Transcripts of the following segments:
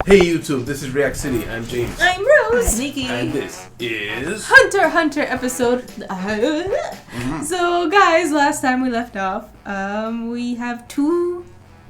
Hey YouTube, this is React City. I'm James. I'm Rose. Nikki. And this is Hunter episode. So guys, last time we left off, we have two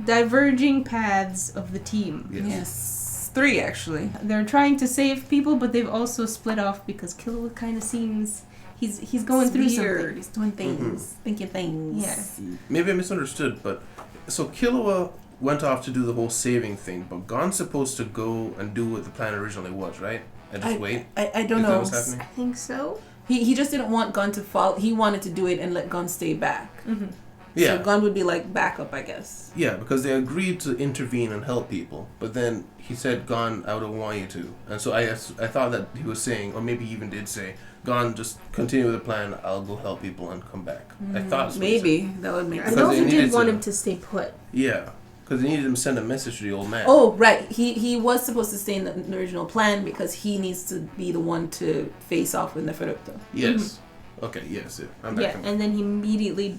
diverging paths of the team. Yes. Three, actually. They're trying to save people, but they've also split off because Killua kind of seems he's going through something. He's doing things, thinking things. Yeah. Maybe I misunderstood, but so Killua went off to do the whole saving thing, but Gon's supposed to go and do what the plan originally was, right? And just wait. I don't Is know. that what's happening? I think so. He just didn't want Gon to fall. He wanted to do it and let Gon stay back. Mm-hmm. Yeah. So Gon would be like backup, I guess. Yeah, because they agreed to intervene and help people, but then he said, Gon, I don't want you to. And so I thought that he was saying, or maybe he even did say, Gon, just continue with the plan, I'll go help people and come back. I thought so. Maybe. That would make I sense. know they he needed did want to- him to stay put. Yeah, because they needed him to send a message to the old man. Oh, right. He was supposed to stay in the original plan because he needs to be the one to face off with Neferupto. Yes. Okay, yes. I'm back. Yeah, and then he immediately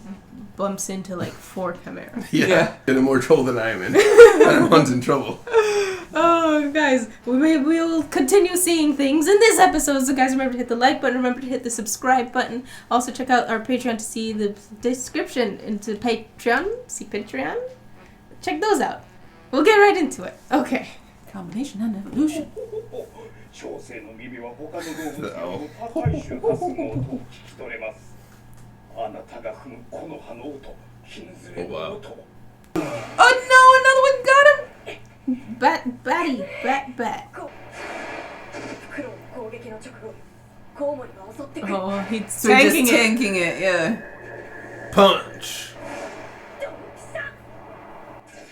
bumps into like 4 Chimera. Yeah. They're in more trouble than I'm in. And one's in trouble. Oh, guys, we'll continue seeing things in this episode. So, guys, remember to hit the like button. Remember to hit the subscribe button. Also, check out our Patreon to see the description into Patreon. See Patreon. Check those out. We'll get right into it. Okay. Combination and evolution. 小生の耳は他の動物よりも高い周波数の音を聞き取れます。あなたが踏むこの葉の音、金ずれの音。 Oh no! Another one got him. Bat. 黒の攻撃の直後、コウモリが襲ってくる。 Oh, he's So we're tanking just it. tanking it, yeah. Punch!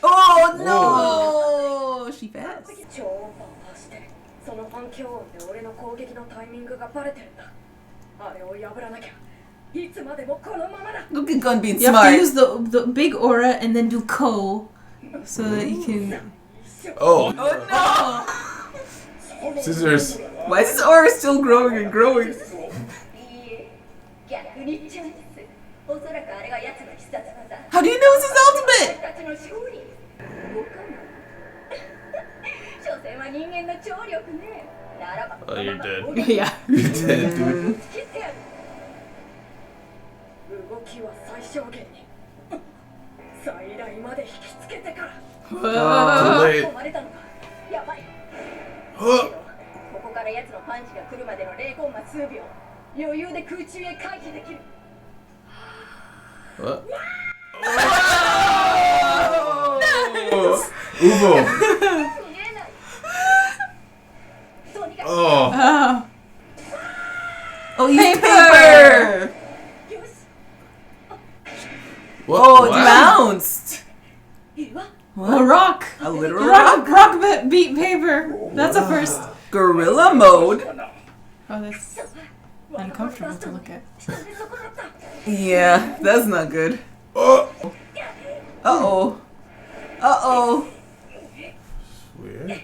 Oh no! She fast. 超音波を発してその反響音で俺の攻撃のタイミングがバレてるんだ。あれを破らなきゃいつまでもこのままだ。 Look at Gon being You have to smart. use the big aura and then do ko so that you can... Oh! Oh no! Scissors! Why is his aura still growing and growing? いいえ、逆に言っちゃうんです。おそらくあれが奴の必殺技。 How do you know it's his ultimate? たちの勝利。所詮は人間の聴力ね。ならば Oh, you're dead. Yeah. You're dead, dude. 切ってやる。動きは最小限に。最大まで引きつけてから。 Too 込 late. まれたのか。やばい。 Oh! ここから奴のパンチが来るまでの0コンマ数秒。余裕で空中へ回避できる。 What? Oh! Ubo! 見えない。とにかく。 Oh! Oh. Oh, he's Paper! paper! よし。 What? Oh, it What? bounced! いいわ。 A rock. A literal Rock beat paper. That's a first. Gorilla mode? Oh, that's uncomfortable to look at. 下でそこだった。 Yeah, that's not good. Oh! Uh-oh. Uh-oh. Weird.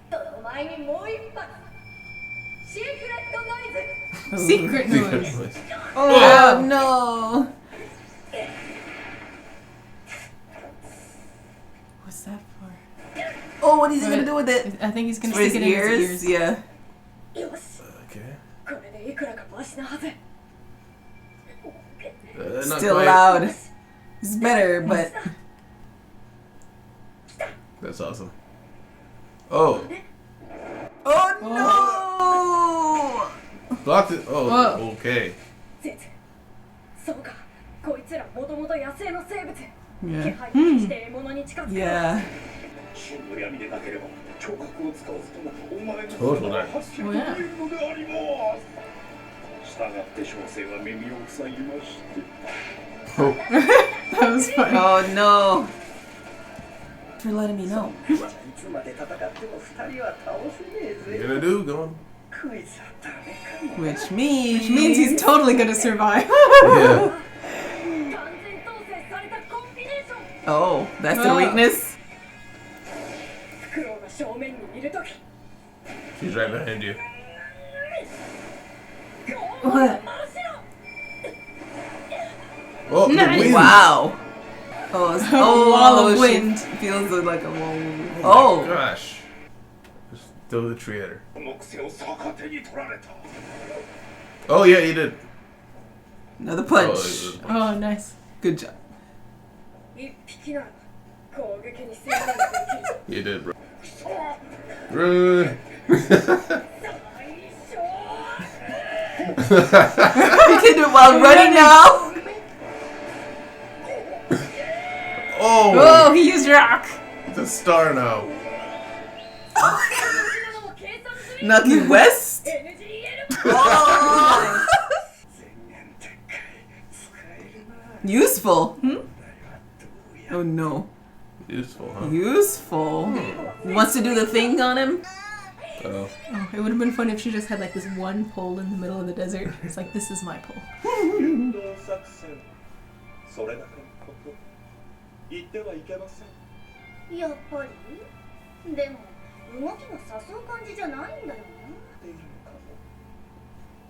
その前にもう一発。シークレットノイズ。 Secret noise. Oh, no. What's that for? Oh, what is he gonna do with it? I think he's gonna For his stick it in ears? his ears. Yeah. よし。 Okay. これでいくらかマシなはず。 Not Still quite. loud. It's better, but... That's awesome. Oh! Oh, no! Blocked it. Oh, Whoa. okay. 全然。そうか。こいつらもともと野生の生物。気 Yeah. 配を消して獲物に近づく。 Yeah. 真の闇でなければ聴覚を使わずともお前のそうだね発見できるのであります。従って小生は耳を塞ぎまして。 Oh. That was funny. Oh, no. For letting me know. いつまで戦っても二人は倒せねえ What you ぜ。 gonna do? Go on. こいつはダメかも。 Which means... Which means he's totally gonna survive. Yeah. 完全統制されたコンビネーション。 Oh, that's the Oh. weakness? フクロウが正面にいるとき。 She's right behind you. What? Oh, the Nice. wind. Wow. Oh, it's, A wall of she wind. feels like a wall. Oh. Oh. Gosh. Still the creator. この癖を逆手に取られた。 Oh yeah, you did. Another Oh, punch. Oh, nice. Good job. 一匹なら攻撃に専念できる。 you did, bro. Run. You can do it while running now. Oh, Oh, he used rock. the star now. Nucky West. Oh. Useful. Oh no. Useful, huh? Useful. Wants to do the thing on him? Oh. Oh, it would have been fun if she just had like this one pole in the middle of the desert. It's like, this is my pole. 誘導作戦。それだけのこと言ってはいけません。やっぱりでも動きが誘う感じじゃないんだよな。っているのかも。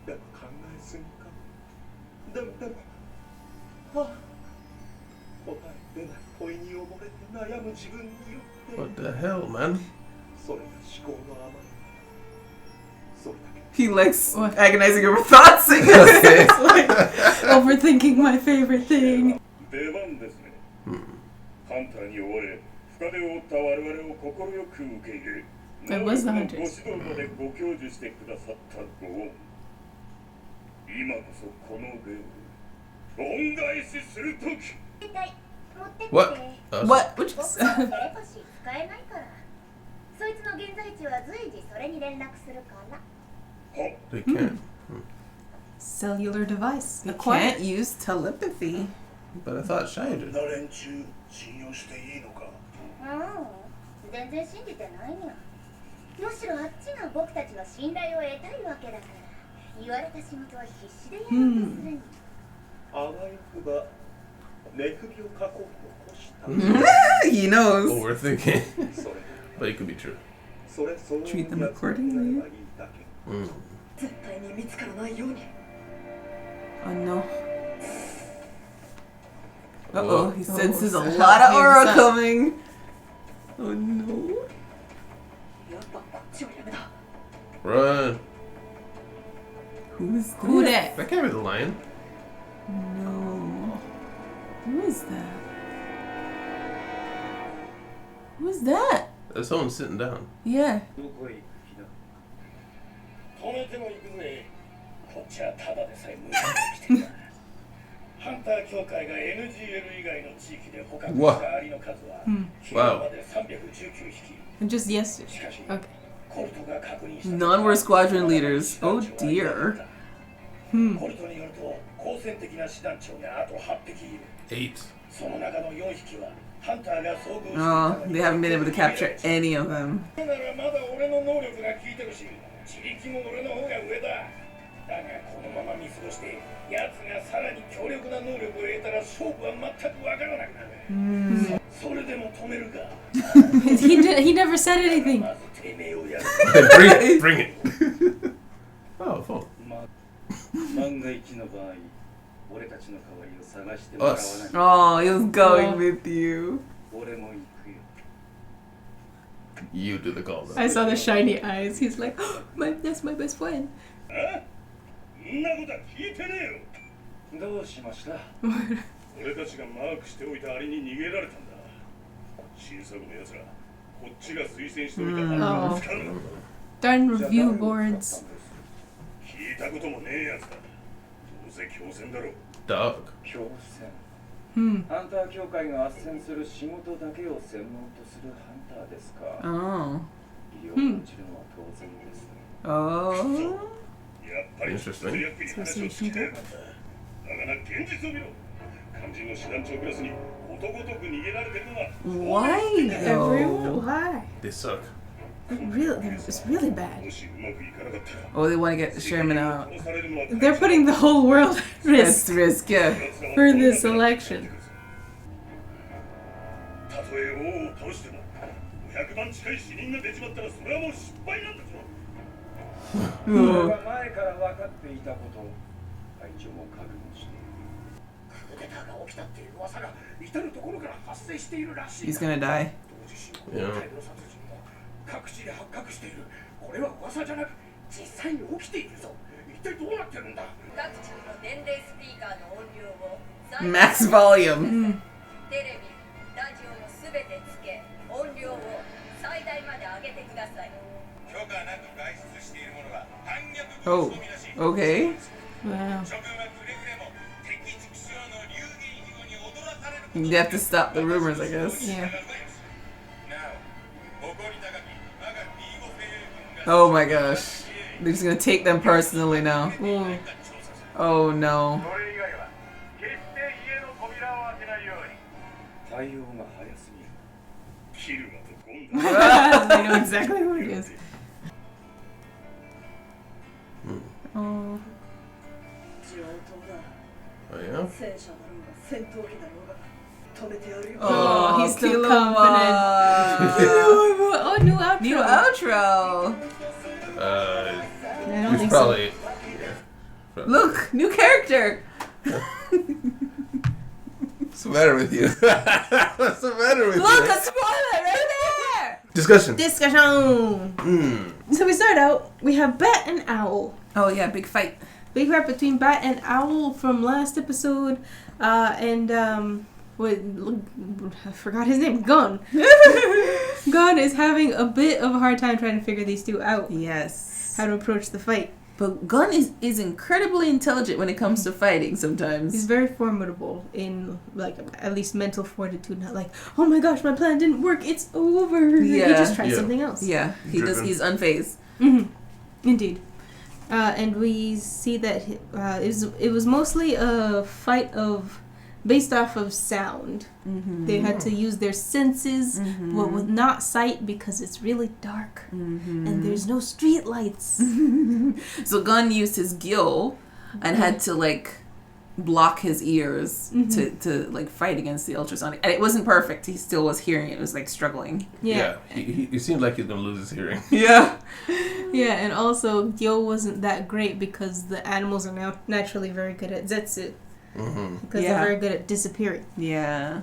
でも考えすぎかも。でも。はあ。答え出ない問いに溺れて悩む自分によって。 What the hell, man? それが思考の甘い。それだけ。 He likes What? agonizing over thoughts. It's like overthinking my favorite thing. 出番ですね。 Hmm. ハンターに追われ、深手を負った我々を快く受け入れ、 That was the 能力の hunters. ご指導までご教授してくださったご恩。今こそこの礼を恩返しするとき。 What? Us? What? Which テレパシー使えないから。そいつの現在地は随時それに連絡するから。 They can't. Cellular device. you Acquired. can't use telepathy. But I thought Shy こ did. んな連中信用していいのか。全然信じてないにゃ。むしろあっちが僕たちの信頼を得たいわけだから。言われた仕事は必死でやろうとするに。あわよくば寝首をかこうと起こした。 He knows. Overthinking. それ But it could be true. それそう Treat them やつになれ accordingly. ばいいだけ。 Mm. 絶対に見つからないように。 Oh no. Uh-oh, he senses a so lot of how aura big is that? coming. Oh no. やっぱこっちはやめだ。 Run. Who is Who that? that? That can't be the lion. No. Who is that? Who is that? There's someone sitting down. Yeah. どこへ行く気だ。止めても行くぜ。こっちはただでさえ無理に来てる。ハンター協会が NGL 以外の地域で捕獲したアリの数は昨日まで319匹。 Just yesterday. しかし、 Okay. コルトが確認した Non-war squadron leaders. Oh dear. コルトによると好戦的な師団長があと8匹いる。 8. その中の4匹はハンターが遭遇した Oh, they haven't been able to capture any of them. ならまだ俺の能力が効いてるし、自力も俺の方が上だ。だがこのまま見過ごして奴がさらに強力な能力を得たら勝負は全くわからなくなる。それでも止めるか。 He never said anything. まずてめえをやる。 bring it. Oh, phone. 万が一の場合、俺たちの代わりを探してもらわない。 Oh, he was going with you. 俺も行くよ。 You do the call. I saw the shiny eyes. He's like, that's my best friend. あ？そんなことは聞いてねえよ。どうしました？俺たちがマークしておいたアリに逃げられたんだ。新作の奴ら、こっちが推薦しておいたアリを使うの。 Darn review boards. 聞いたこともねえやつだ。どうせ強戦だろう。 Dog. 強戦。 Hmm. ハンター協会が斡旋する仕事だけを専門とするハンターですか。 Oh. 医療に落ちるのは当然ですね。 Oh. やっぱり通訳に話を聞いてやがった。だがな、現実を見ろ。肝心の師団長クラスにことごとく逃げられてるのは Why Everyone. though? Why? They suck. It's really bad. もしうまくいかなかったら Oh, they want to get Sherman out. 殺されるのは They're putting the whole world at That's risk risk, yeah. for this election. たとえ王を倒しても500万近い死人が出ちまったらそれはもう失敗なんだぞ。それ Oh. は前から分かっていたことを会長も覚悟している。クーデターが起きたっていう噂が至るところから発生しているらしい。 He's gonna die. 同時進行の大量殺人も各地で発覚している。これは噂じゃなく実際に起きているぞ。一体どうなってるんだ。各地の電霊スピーカーの音量を Max volume. テレビ、ラジオのすべてつけ、音量を最大まで上げてください。許可なく外出している者は反逆物 Oh, okay. Wow. 諸君はくれぐれも敵畜生の流言飛語に踊らされること You have to stop the rumors, I guess. Yeah. Oh my gosh. They're just gonna take them personally now. Mm. Oh no. それ以外は決して家の扉を開けないように。対応が早すぎる。キルマとゴンダ。 They know exactly who it is. Oh. 上等だ。 Oh yeah. 戦車だろうが戦闘機だろうが止めてやるよ。 Oh, he's still Killua. Oh, new outro. New outro. I don't He's think probably. Look, new character. What's the matter with you? What's the matter with Look, you? a spoiler right there. Discussion. Discussion. So we start out, we have Bat and Owl. Oh yeah, big fight. Big fight between Bat and Owl from last episode. What, I forgot his name. Gun. Gun is having a bit of a hard time trying to figure these two out. Yes. How to approach the fight. But Gun is incredibly intelligent when it comes to fighting sometimes. He's very formidable in, like, at least mental fortitude. Not like, oh my gosh, my plan didn't work. It's over. Yeah. He just tries Yeah. something else. Yeah, he's unfazed. Indeed. And we see that it was mostly a fight based off of sound. They had to use their senses, but with not sight because it's really dark and there's no street lights. So Gun used his gill and had to like block his ears to like fight against the ultrasonic. And it wasn't perfect. He still was hearing it. It was like struggling. Yeah. He seemed like he's gonna lose his hearing. Yeah. Yeah, and also Gyo wasn't that great because the animals are now naturally very good at zetsu. Because they're very good at disappearing. Yeah.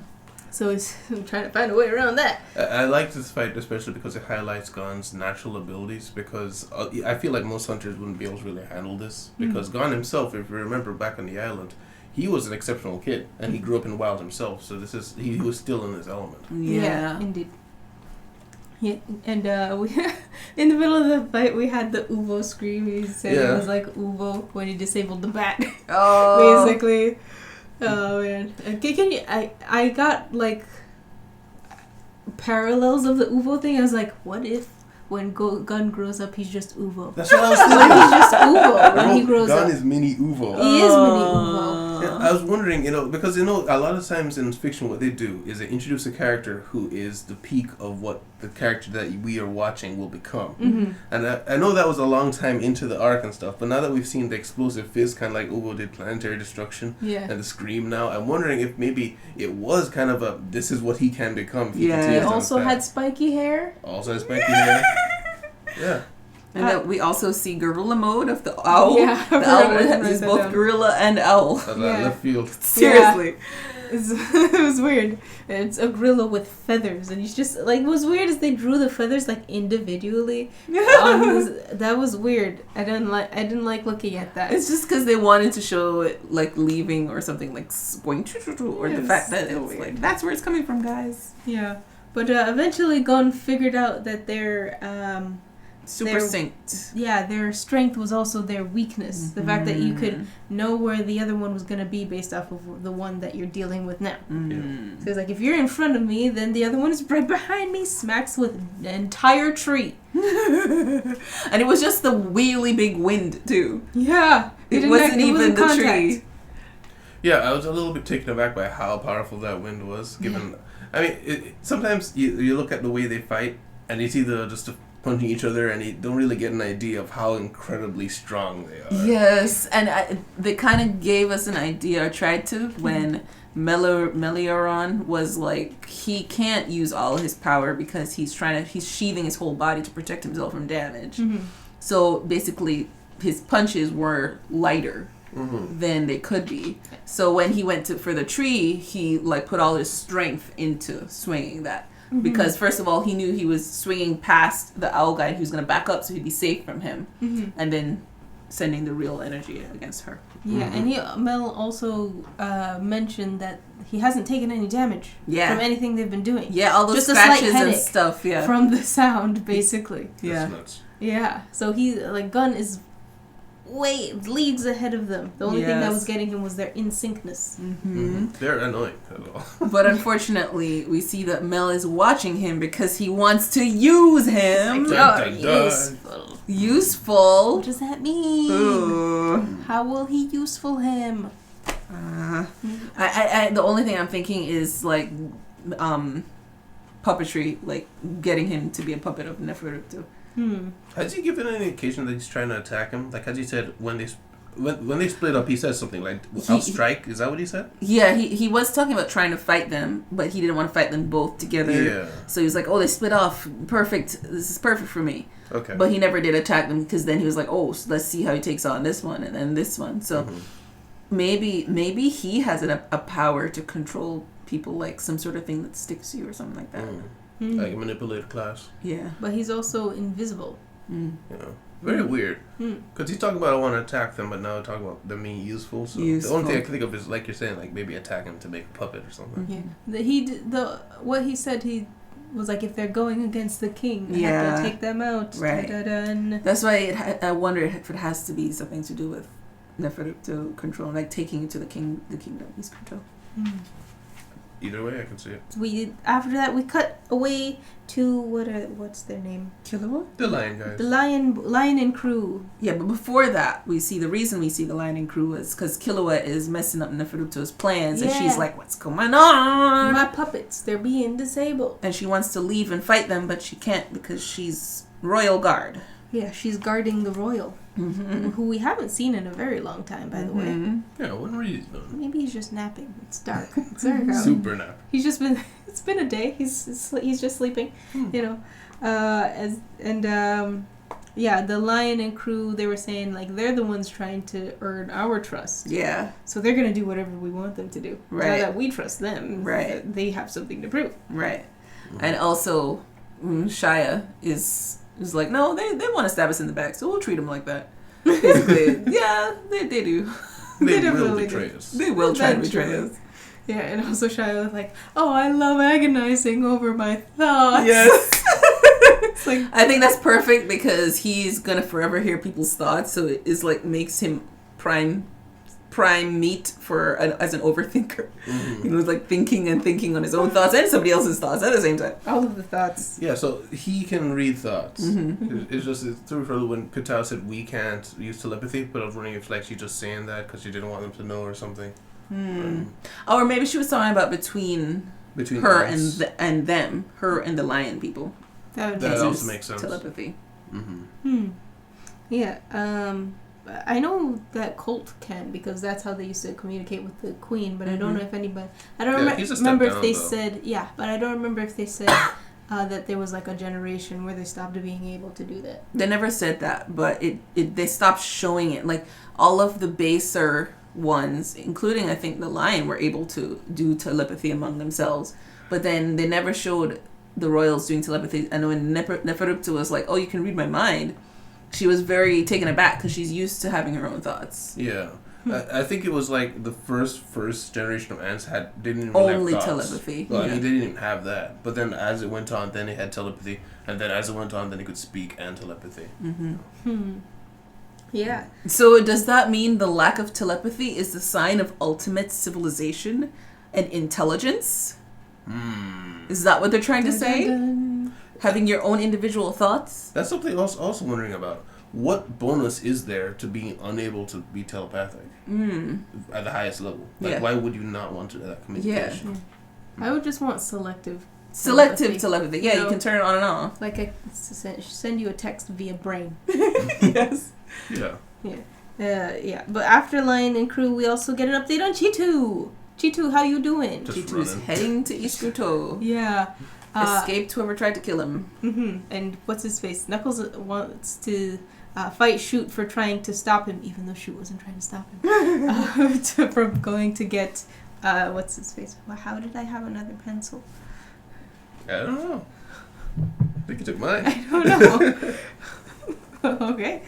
So he's trying to find a way around that. I like this fight especially because it highlights Gon's natural abilities, because I feel like most hunters wouldn't be able to really handle this, because Gon himself, if you remember back on the island, he was an exceptional kid and he grew up in the wild himself, so he was still in his element. Yeah. Indeed. Yeah, and we in the middle of the fight we had the Uvo scream. He said it was like Uvo when he disabled the bat. Oh. Basically. Oh man. Okay, can you? I got like parallels of the Uvo thing. I was like, what if when Gun grows up he's just Uvo? That's what I was He's thinking. just Uvo when he grows Gon up. is mini Uvo. He is mini Uvo. Yeah, I was wondering, because a lot of times in fiction what they do is they introduce a character who is the peak of what the character that we are watching will become. And I know that was a long time into the arc and stuff, but now that we've seen the explosive fist, kind of like Uvo did Planetary Destruction, and the Scream now, I'm wondering if maybe it was kind of this is what he can become. If he He continues on also his path. had spiky hair. Also has spiky hair. Yeah. And then we also see gorilla mode of the owl. Yeah, The owl is both gorilla and owl. That's left field. Seriously. It was weird. It's a gorilla with feathers, and he's just like, what's weird is they drew the feathers like individually. That was weird. I didn't like looking at that. It's just because they wanted to show it like leaving or something, like going or the fact that it's like that's where it's coming from, guys. Yeah, but eventually Gon figured out that their Super synced. Yeah, their strength was also their weakness. The fact that you could know where the other one was going to be based off of the one that you're dealing with now. So it's like, if you're in front of me, then the other one is right behind me, smacks with an entire tree. And it was just the really big wind, too. Yeah. It wasn't even the tree. Yeah, I was a little bit taken aback by how powerful that wind was. Given, I mean, sometimes you look at the way they fight, and you see just punching each other, and you don't really get an idea of how incredibly strong they are. Yes, and they kind of gave us an idea, or tried to, when Meleron was like, he can't use all of his power because he's sheathing his whole body to protect himself from damage. So basically, his punches were lighter than they could be. So when he went for the tree, he like put all his strength into swinging that. Because first of all, he knew he was swinging past the owl guy. He was going to back up so he'd be safe from him. And then sending the real energy against her. Yeah, and Mel also mentioned that he hasn't taken any damage from anything they've been doing. Yeah, all those just scratches and stuff. Yeah, from the sound, basically. That's nuts. Yeah, so he Gunn is leagues ahead of them. The only thing that was getting him was their in syncness. They're annoying at all. But unfortunately, we see that Mel is watching him because he wants to use him. Useful. Useful. What does that mean? How will he useful him? I the only thing I'm thinking is like puppetry, like getting him to be a puppet of Nefertiti. Has he given any indication that he's trying to attack him? Like, has he said when they split up, he says something like, I'll strike? Is that what he said? Yeah, he was talking about trying to fight them, but he didn't want to fight them both together. Yeah. So he was like, oh, they split off. Perfect. This is perfect for me. Okay. But he never did attack them because then he was like, oh, so let's see how he takes on this one and then this one. So maybe he has a power to control people, like some sort of thing that sticks you or something like that. Like a manipulated class. Yeah. But he's also invisible. Yeah. Very weird. Because he's talking about I want to attack them, but now talking about them being useful. So the only thing I can think of is, like you're saying, like maybe attack him to make a puppet or something. Yeah. What he said, he was like, if they're going against the king, I have to take them out. Right. That's why I wonder if it has to be something to do with Nefertiti control, like taking it to the kingdom he's control. Either way, I can see it. After that we cut away to what's their name? Killua? The lion guys. The lion and crew. Yeah, but before that, the reason we see the lion and crew is because Killua is messing up Nefertiti's plans, and she's like, "What's going on? My puppets, they're being disabled." And she wants to leave and fight them, but she can't because she's royal guard. Yeah, she's guarding the royal, who we haven't seen in a very long time, by the way. Yeah, when were you done? Maybe he's just napping. It's dark. It's dark out. Super nap. He's just been. It's been a day. He's just sleeping. You know, the lion and crew. They were saying like they're the ones trying to earn our trust. Yeah. So they're gonna do whatever we want them to do. Right. Now that we trust them. Right. They have something to prove. Right. And also, Shia is like, no, they want to stab us in the back, so we'll treat them like that. Basically, yeah, they do. They will betray us. They will try to betray us. Yeah, and also Shia was like, oh, I love agonizing over my thoughts. Yes. It's like, I think that's perfect because he's going to forever hear people's thoughts, so it is like makes him prime meat as an overthinker. He was like thinking on his own thoughts and somebody else's thoughts at the same time. All of the thoughts. Yeah, so he can read thoughts. It's true for when Kutao said we can't use telepathy, but I was wondering if like she's just saying that because she didn't want them to know or something. Or maybe she was talking about between her and them, her and the lion people. That also makes sense. Telepathy. Yeah. I know that Colt can because that's how they used to communicate with the queen, but I don't know if anybody. I don't remember if they said but I don't remember if they said that there was like a generation where they stopped being able to do that. They never said that, but they stopped showing it. Like all of the baser ones, including I think the lion, were able to do telepathy among themselves, but then they never showed the royals doing telepathy. And when Nefertiti was like, "Oh, you can read my mind," she was very taken aback because she's used to having her own thoughts. Yeah. I think it was like the first generation of ants didn't even only have thoughts. Telepathy. Well, I mean, they didn't even have that. But then as it went on, then they had telepathy, and then as it went on, then they could speak and telepathy. Yeah. So does that mean the lack of telepathy is the sign of ultimate civilization and intelligence? Is that what they're trying to say? Having your own individual thoughts? That's something I was also wondering about. What bonus is there to being unable to be telepathic at the highest level? Like, why would you not want to that communication? I would just want selective telepathy. Yeah, you can turn it on and off. Like I send you a text via brain. Yes. Yeah. But after Lion and crew, we also get an update on Chitu. Chitu, how you doing? Chitu's heading to Iskuto. Yeah. Escaped whoever tried to kill him. And what's his face? Knuckles wants to fight Shoot for trying to stop him, even though Shoot wasn't trying to stop him from going to get what's his face? Well, how did I have another pencil? I don't know. I think you took mine. I don't know. Okay.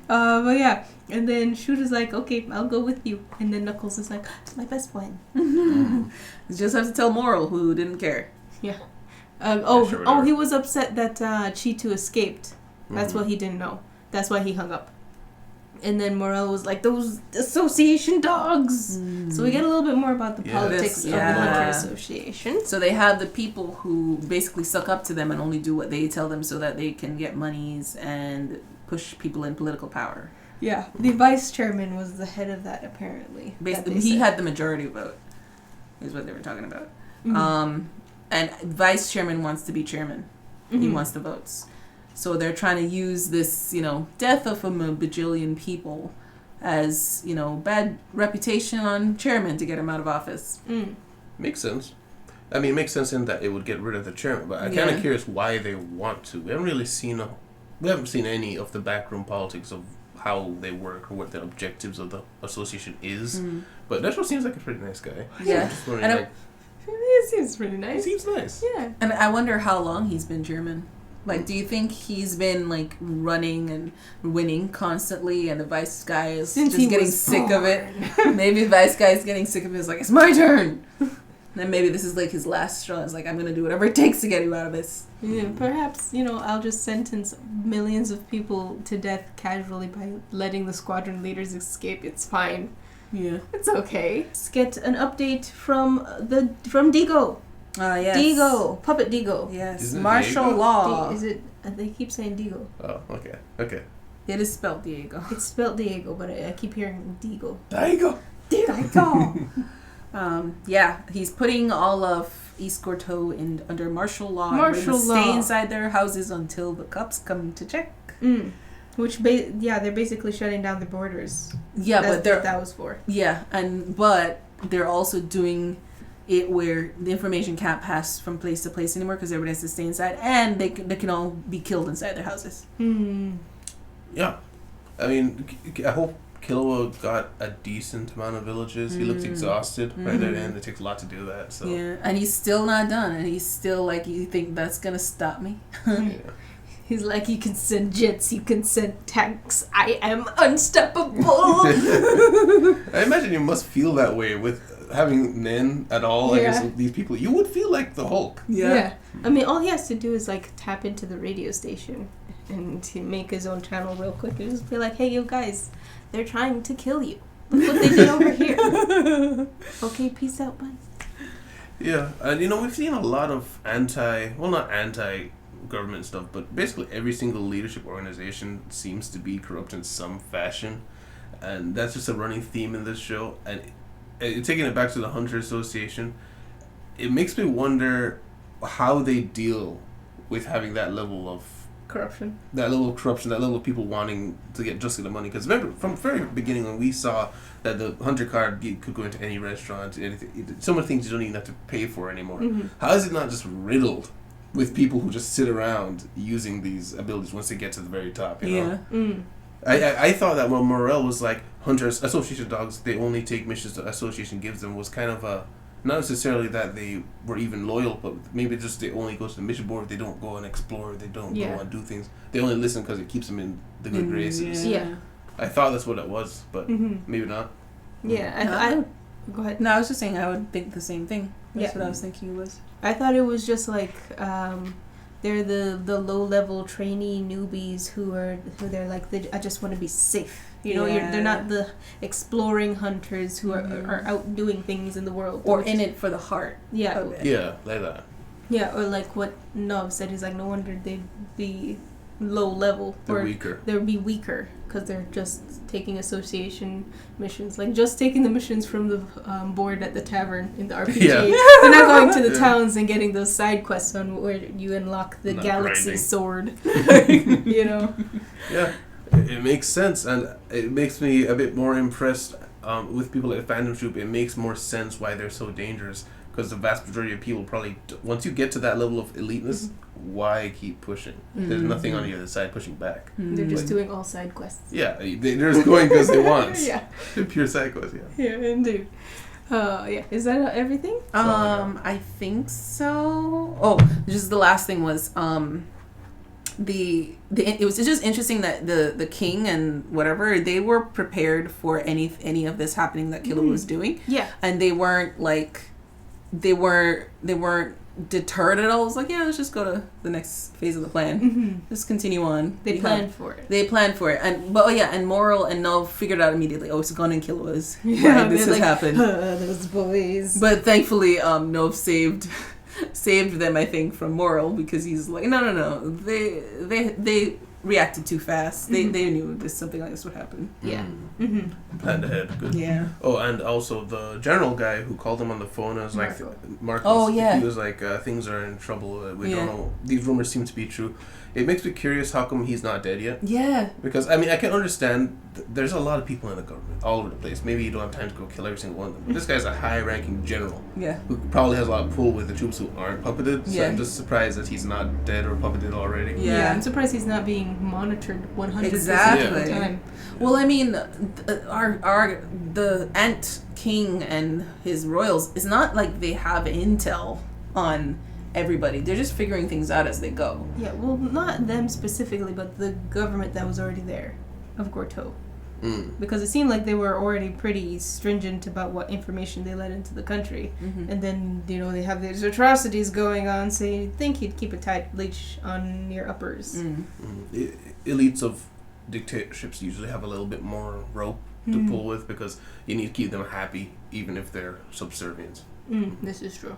But yeah. And then Shooter's like, okay, I'll go with you. And then Knuckles is like, my best friend. You just have to tell Moral, who didn't care. Yeah. Sure, he was upset that Cheetu escaped. That's what he didn't know. That's why he hung up. And then Morel was like, those association dogs. So we get a little bit more about the politics of the Hunter Association. So they have the people who basically suck up to them and only do what they tell them so that they can get monies and push people in political power. Yeah. The vice chairman was the head of that, apparently. Basically, he had the majority vote, is what they were talking about. And vice chairman wants to be chairman. He wants the votes. So they're trying to use this, death of a bajillion people as, bad reputation on chairman to get him out of office. Makes sense. I mean, it makes sense in that it would get rid of the chairman, but I'm kind of curious why they want to. We haven't seen any of the backroom politics of how they work or what the objectives of the association is. But Deathstroke seems like a pretty nice guy. Yeah. It seems pretty nice. He seems nice. Yeah. And I wonder how long he's been chairman. Like, do you think he's been, running and winning constantly and the vice guy is Since just getting sick of it? Maybe the vice guy is getting sick of it. It's like, it's my turn. Then maybe this is, his last straw. It's like, I'm going to do whatever it takes to get you out of this. Yeah, perhaps, I'll just sentence millions of people to death casually by letting the squadron leaders escape. It's fine. Yeah. It's okay. Let's get an update from Digo. Yes. Digo. Puppet Digo. Yes. Isn't it Martial Diego? law. Is it... They keep saying Digo. Oh, okay. It is spelled Diego. It's spelled Diego, but I keep hearing Digo. Diego. Digo. He's putting all of East Gorto under martial law. Martial and law. Stay inside their houses until the cops come to check. Which, they're basically shutting down the borders. Yeah, That's but they're... what that was for. Yeah, but they're also doing it where the information can't pass from place to place anymore because everybody has to stay inside, and they can all be killed inside their houses. Yeah. I mean, I hope Killua got a decent amount of villages. He looks exhausted right there, and it takes a lot to do that. So Yeah, and he's still not done, and he's still like, you think that's gonna stop me? yeah. He's like, you can send jets, you can send tanks. I am unstoppable. I imagine you must feel that way with having Nen at all. I guess these people, you would feel like the Hulk. Yeah. I mean, all he has to do is tap into the radio station and to make his own channel real quick and just be like, hey, you guys, they're trying to kill you. Look what they did over here. Okay, peace out, bye. Yeah, and we've seen a lot of not anti-government stuff, but basically every single leadership organization seems to be corrupt in some fashion, and that's just a running theme in this show. And taking it back to the Hunter Association, it makes me wonder how they deal with having that level of corruption, that level of people wanting to get just the money. Because remember, from the very beginning when we saw that the Hunter card could go into any restaurant, anything, so many things you don't even have to pay for anymore. How is it not just riddled with people who just sit around using these abilities once they get to the very top? I thought that when Morel was like, Hunter Association dogs, they only take missions the association gives them, was kind of a, not necessarily that they were even loyal, but maybe just they only go to the mission board, they don't go and explore, they don't go and do things. They only listen because it keeps them in the good graces. Yeah. I thought that's what it was, but maybe not. Yeah, go ahead. No, I was just saying I would think the same thing. That's Yeah. what I was thinking it was. I thought it was just they're the low level trainee newbies who they're like, I just want to be safe. They're not the exploring hunters who are out doing things in the world. Or in it for the heart. Yeah. of it. Yeah, like that. Yeah, or like what Nov said, he's like, no wonder they'd be low level. They're weaker. They'd be weaker because they're just taking association missions. Like just taking the missions from the board at the tavern in the RPG. Yeah. They're not going to the towns and getting those side quests on where you unlock the galaxy grinding. sword. Yeah, it makes sense, and it makes me a bit more impressed with people like Phantom Troop. It makes more sense why they're so dangerous, because the vast majority of people probably, once you get to that level of eliteness, why keep pushing? There's nothing on the other side pushing back. They're just doing all side quests. Yeah, they're just going because they want. Yeah. Pure side quests, yeah. Yeah, indeed. Yeah. Is that everything? I think so. Oh, just the last thing was it was just interesting that the king and whatever, they were prepared for any of this happening that Killua was doing. Yeah. And they weren't deterred at all. It was like, yeah, let's just go to the next phase of the plan. Mm-hmm. Just continue on. They planned for it. They planned for it, and Moral and Nov figured out immediately. Oh, it's Gon and Killua's. Yeah, Right, this has happened. Those boys. But thankfully, Nov saved them, I think, from Moral, because he's like, no. They reacted too fast. They knew something like this would happen. Yeah. Planned ahead. Good. Yeah. Oh, and also the general guy who called him on the phone was like, Marcus. Oh, yeah. He was like, things are in trouble. We don't know. These rumors seem to be true. It makes me curious how come he's not dead yet. Yeah. Because, I mean, I can understand there's a lot of people in the government all over the place. Maybe you don't have time to go kill every single one of them. But this guy's a high-ranking general. Yeah. Who probably has a lot of pull with the troops who aren't puppeted. So Yeah. I'm just surprised that he's not dead or puppeted already. Yeah. I'm surprised he's not being monitored 100% Exactly. of the time. Well, I mean, the Ant King and his royals, it's not like they have intel on everybody. They're just figuring things out as they go. Yeah, well, not them specifically, but the government that was already there of Gorto. Because it seemed like they were already pretty stringent about what information they let into the country. And then, they have these atrocities going on, so you'd think he'd keep a tight leash on your uppers. Elites of dictatorships usually have a little bit more rope to pull with, because you need to keep them happy even if they're subservient. This is true.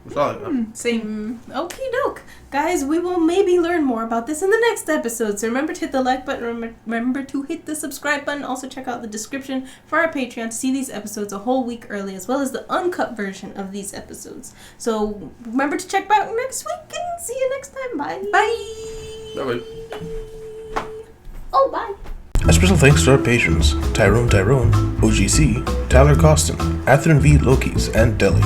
That's all I got. Same. Okie doke. Guys, we will maybe learn more about this in the next episode. So remember to hit the like button. Remember to hit the subscribe button. Also check out the description for our Patreon to see these episodes a whole week early, as well as the uncut version of these episodes. So remember to check back next week, and see you next time. Bye. Bye. Bye-bye. Oh, bye. A special thanks to our patrons, Tyrone, OGC, Tyler Costin, Atherton V. Lokis, and Deli.